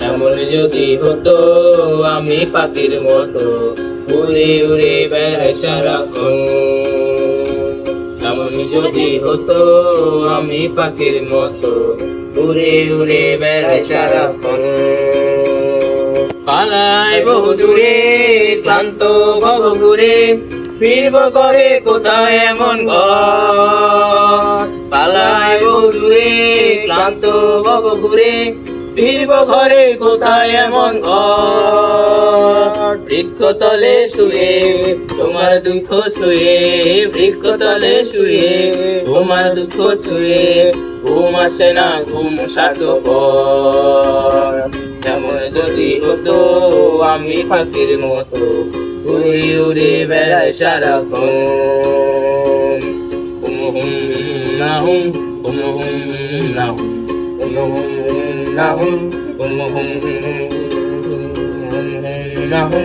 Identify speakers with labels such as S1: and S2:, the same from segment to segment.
S1: এমন যদি হতো আমি পাখির মতো উড়ে উড়ে বেড়াই সারাক্ষণ। এমন যদি হতো আমি পাখির মতো উড়ে উড়ে বেড়াই সারাক্ষণ। পালাই বহু দূরে ক্লান্ত ভব ঘুরে ফিরব করে কোথায় এমন ঘর। পালাই বহু দূরে ক্লান্ত ভব ঘুরে ফিরব ঘরে কোথায় এমন ঘর। বৃক্ষতলে শুয়ে তোমার দুঃখ ছুঁয়ে, বৃক্ষতলে শুয়ে তোমার দুঃখ ছুঁয়ে ঘুম আসে না ঘুম স্বার্থপর। এমন যদি হতো আমি পাখির মতো উড়ে উড়ে বেড়াই সারাক্ষণ। হুম নাহুম হুম নাহুম হুম নাহুম হুম নাহুম হুম নাহুম।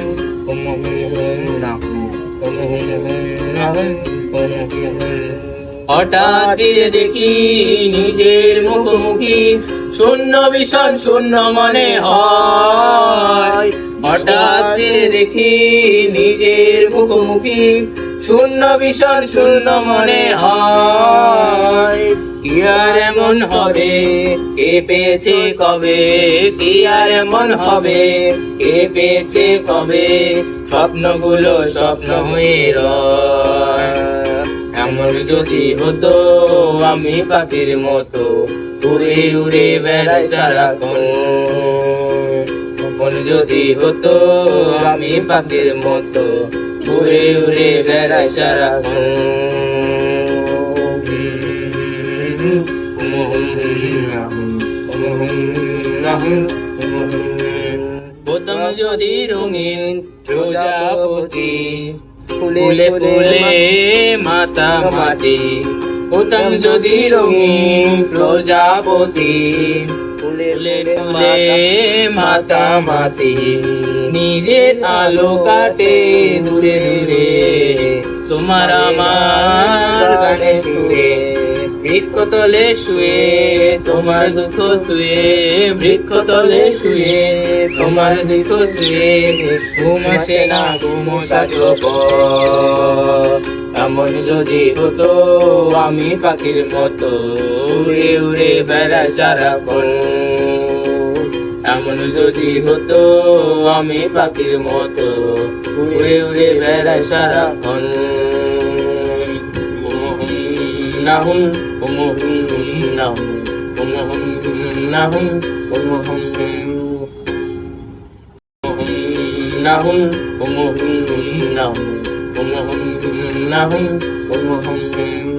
S1: হঠাৎ ফিরে দেখি নিজের মুখোমুখি শূন্য ভীষণ শূন্য মনে হয়। হঠাৎ ফিরে দেখি নিজের মুখোমুখি শূন্য ভীষণ শূন্য মনে হয়। কি আর এমন হবে কে পেয়েছে কবে, কি আর এমন হবে কে পেয়েছে কবে, স্বপ্নগুলো স্বপ্ন হয়ে রয়। এমন যদি হতো আমি পাখির মতো উড়ে উড়ে বেড়াই সারাক্ষণ। এমন যদি হতো আমি পাখির মতো উড়ে উড়ে বেড়াই সারাক্ষণ। হতাম যদি রঙিন প্রজাপতি ফুলে ফুলে মাতা মাটি। হতাম যদি রঙিন প্রজাপতি ফুলে ফুলে মাতা মাটি। নিজের আলো কাটে দূরে দূরে তোমার আমার গানে সুরে। বৃক্ষতলে শুয়ে তোমার দুঃখ শুয়ে, বৃক্ষতলে শুয়ে তোমার দুঃখ শুয়ে ঘুম আসে না ঘুম স্বার্থপর। এমন যদি হতো আমি পাখির মতো উড়ে উড়ে বেড়াই সারাক্ষণ। এমন যদি হতো আমি পাখির মতো উড়ে উড়ে বেড়াই সারাক্ষণ। নাহুম হুম নাহুম হুম নাহুম হুম নাহুম হুম নাহুম হুম নাহুম হুম